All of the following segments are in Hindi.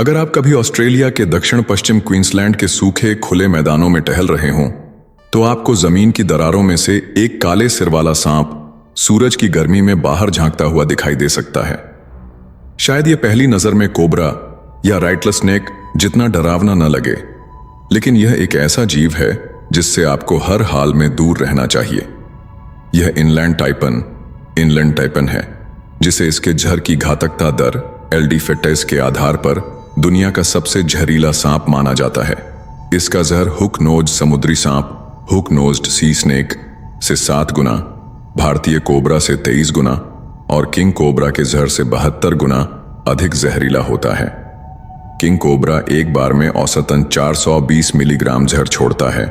अगर आप कभी ऑस्ट्रेलिया के दक्षिण पश्चिम क्वींसलैंड के सूखे खुले मैदानों में टहल रहे हों, तो आपको जमीन की दरारों में से एक काले सिर वाला सांप सूरज की गर्मी में बाहर झांकता हुआ दिखाई दे सकता है। शायद यह पहली नजर में कोबरा या राइटलस्नेक जितना डरावना न लगे, लेकिन यह एक ऐसा जीव है जिससे आपको हर हाल में दूर रहना चाहिए। यह इनलैंड टाइपन है, जिसे इसके जहर की घातकता दर एलडी फेटेस के आधार पर दुनिया का सबसे जहरीला सांप माना जाता है। इसका जहर हुक नोज समुद्री सांप हुक नोज्ड सी स्नेक से 7 गुना, भारतीय कोबरा से 23 गुना और किंग कोबरा के जहर से 72 गुना अधिक जहरीला होता है। किंग कोबरा एक बार में औसतन 420 मिलीग्राम जहर छोड़ता है,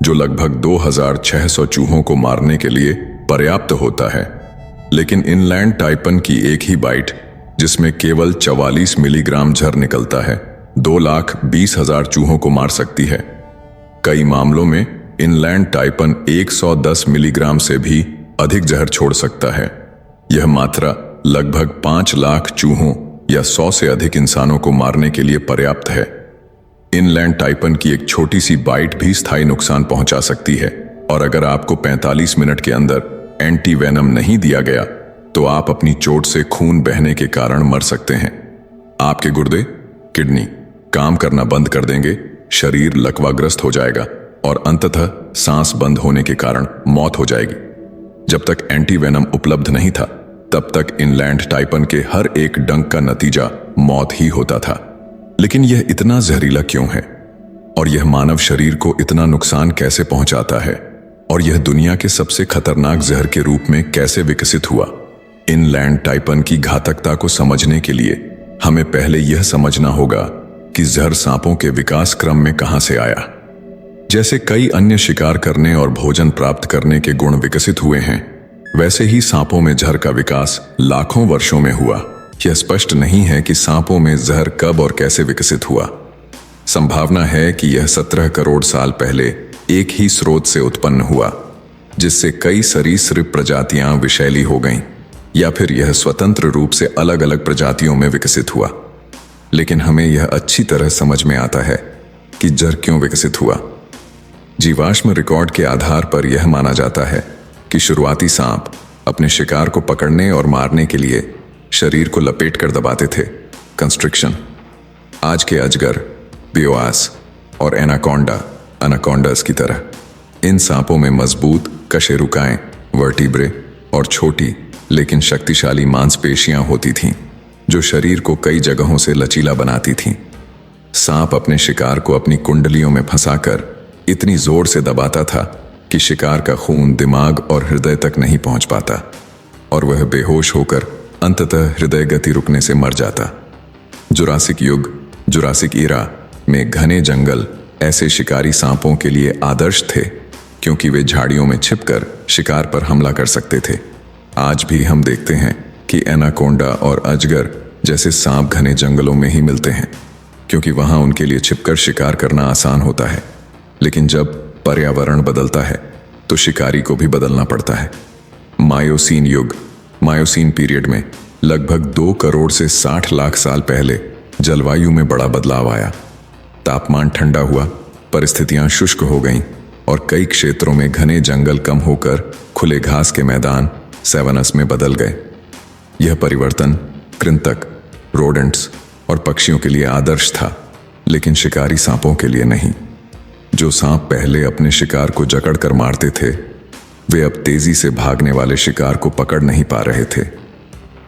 जो लगभग 2600 चूहों को मारने के लिए पर्याप्त होता है। लेकिन इनलैंड टाइपन की एक ही बाइट, जिसमें केवल 44 मिलीग्राम जहर निकलता है, 2,20,000 चूहों को मार सकती है। कई मामलों में इनलैंड टाइपन 110 मिलीग्राम से भी अधिक जहर छोड़ सकता है। यह मात्रा लगभग 5 लाख चूहों या 100 से अधिक इंसानों को मारने के लिए पर्याप्त है। इनलैंड टाइपन की एक छोटी सी बाइट भी स्थायी नुकसान पहुंचा सकती है, और अगर आपको 45 मिनट के अंदर एंटी वेनम नहीं दिया गया तो आप अपनी चोट से खून बहने के कारण मर सकते हैं। आपके गुर्दे, किडनी काम करना बंद कर देंगे, शरीर लकवाग्रस्त हो जाएगा और अंततः सांस बंद होने के कारण मौत हो जाएगी। जब तक एंटी वेनम उपलब्ध नहीं था, तब तक इनलैंड टाइपन के हर एक डंक का नतीजा मौत ही होता था। लेकिन यह इतना जहरीला क्यों है, और यह मानव शरीर को इतना नुकसान कैसे पहुंचाता है, और यह दुनिया के सबसे खतरनाक जहर के रूप में कैसे विकसित हुआ? इनलैंड टाइपन की घातकता को समझने के लिए हमें पहले यह समझना होगा कि जहर सांपों के विकास क्रम में कहां से आया। जैसे कई अन्य शिकार करने और भोजन प्राप्त करने के गुण विकसित हुए हैं, वैसे ही सांपों में जहर का विकास लाखों वर्षों में हुआ। यह स्पष्ट नहीं है कि सांपों में जहर कब और कैसे विकसित हुआ। संभावना है कि यह 17 करोड़ साल पहले एक ही स्रोत से उत्पन्न हुआ, जिससे कई सरीसृप प्रजातियां विषैली हो गईं, या फिर यह स्वतंत्र रूप से अलग अलग प्रजातियों में विकसित हुआ। लेकिन हमें यह अच्छी तरह समझ में आता है कि जहर क्यों विकसित हुआ। जीवाश्म रिकॉर्ड के आधार पर यह माना जाता है कि शुरुआती सांप अपने शिकार को पकड़ने और मारने के लिए शरीर को लपेट कर दबाते थे, कंस्ट्रिक्शन। आज के अजगर, बियोआस और एनाकोंडास की तरह इन सांपों में मजबूत कशेरुकाएं, वर्टिब्रे और छोटी लेकिन शक्तिशाली मांसपेशियां होती थीं, जो शरीर को कई जगहों से लचीला बनाती थीं। सांप अपने शिकार को अपनी कुंडलियों में फंसाकर इतनी जोर से दबाता था कि शिकार का खून दिमाग और हृदय तक नहीं पहुंच पाता, और वह बेहोश होकर अंततः हृदय गति रुकने से मर जाता। जुरासिक ईरा में घने जंगल ऐसे शिकारी सांपों के लिए आदर्श थे, क्योंकि वे झाड़ियों में छिपकर शिकार पर हमला कर सकते थे। आज भी हम देखते हैं कि एनाकोंडा और अजगर जैसे सांप घने जंगलों में ही मिलते हैं, क्योंकि वहां उनके लिए छिपकर शिकार करना आसान होता है। लेकिन जब पर्यावरण बदलता है तो शिकारी को भी बदलना पड़ता है। मायोसीन पीरियड में लगभग 2 करोड़ से 60 लाख साल पहले जलवायु में बड़ा बदलाव आया। तापमान ठंडा हुआ, परिस्थितियां शुष्क हो गईं और कई क्षेत्रों में घने जंगल कम होकर खुले घास के मैदान सैवनस में बदल गए। यह परिवर्तन कृंतक, रोडेंट्स और पक्षियों के लिए आदर्श था, लेकिन शिकारी सांपों के लिए नहीं। जो सांप पहले अपने शिकार को जकड़कर मारते थे, वे अब तेजी से भागने वाले शिकार को पकड़ नहीं पा रहे थे।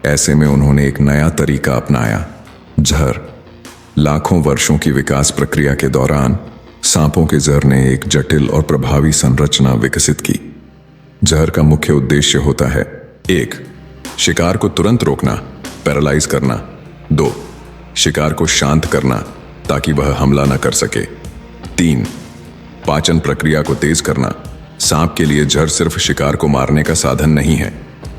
ऐसे में उन्होंने एक नया तरीका अपनाया, जहर। लाखों वर्षों की विकास प्रक्रिया के दौरान सांपों के जहर ने एक जटिल और प्रभावी संरचना विकसित की। जहर का मुख्य उद्देश्य होता है: 1. शिकार को तुरंत रोकना, पैरालाइज करना। 2. शिकार को शांत करना ताकि वह हमला न कर सके। 3. पाचन प्रक्रिया को तेज करना। सांप के लिए जहर सिर्फ शिकार को मारने का साधन नहीं है,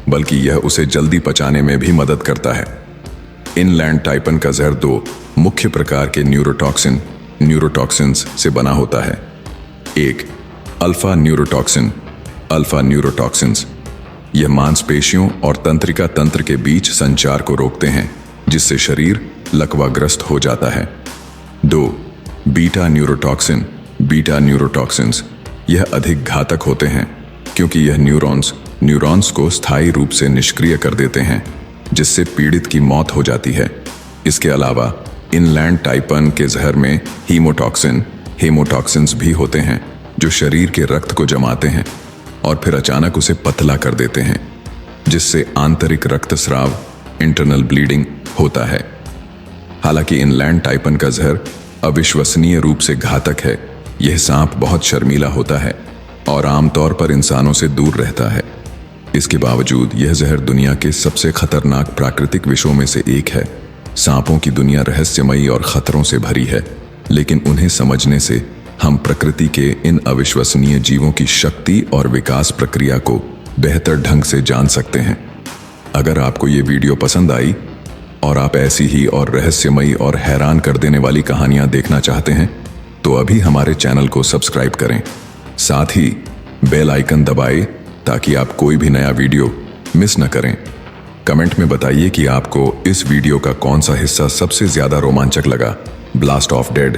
बल्कि यह उसे जल्दी पचाने में भी मदद करता है। इनलैंड टाइपन का जहर 2 मुख्य प्रकार के न्यूरोटॉक्सिन्स से बना होता है। 1. Alpha neurotoxins. यह मांसपेशियों और तंत्रिका तंत्र के बीच संचार को रोकते हैं जिससे शरीर लकवाग्रस्त हो जाता है। 2. Beta neurotoxin. बीटा न्यूरोटॉक्सिन्स यह अधिक घातक होते हैं क्योंकि यह न्यूरॉन्स को स्थायी रूप से निष्क्रिय कर देते हैं, जिससे पीड़ित की मौत हो जाती है। इसके अलावा इनलैंड टाइप 1 के जहर में हेमोटॉक्सिन्स भी होते हैं, जो शरीर के रक्त को जमाते हैं और फिर अचानक उसे पतला कर देते हैं, जिससे आंतरिक रक्तस्राव इंटरनल ब्लीडिंग होता है। हालांकि इनलैंड टाइप 1 का जहर अविश्वसनीय रूप से घातक है। यह सांप बहुत शर्मीला होता है और आमतौर पर इंसानों से दूर रहता है। इसके बावजूद यह जहर दुनिया के सबसे खतरनाक प्राकृतिक विषों में से एक है। सांपों की दुनिया रहस्यमयी और खतरों से भरी है, लेकिन उन्हें समझने से हम प्रकृति के इन अविश्वसनीय जीवों की शक्ति और विकास प्रक्रिया को बेहतर ढंग से जान सकते हैं। अगर आपको ये वीडियो पसंद आई और आप ऐसी ही और रहस्यमयी और हैरान कर देने वाली कहानियां देखना चाहते हैं, तो अभी हमारे चैनल को सब्सक्राइब करें। साथ ही बेल आइकन दबाएं ताकि आप कोई भी नया वीडियो मिस न करें। कमेंट में बताइए कि आपको इस वीडियो का कौन सा हिस्सा सबसे ज्यादा रोमांचक लगा। Blast of dead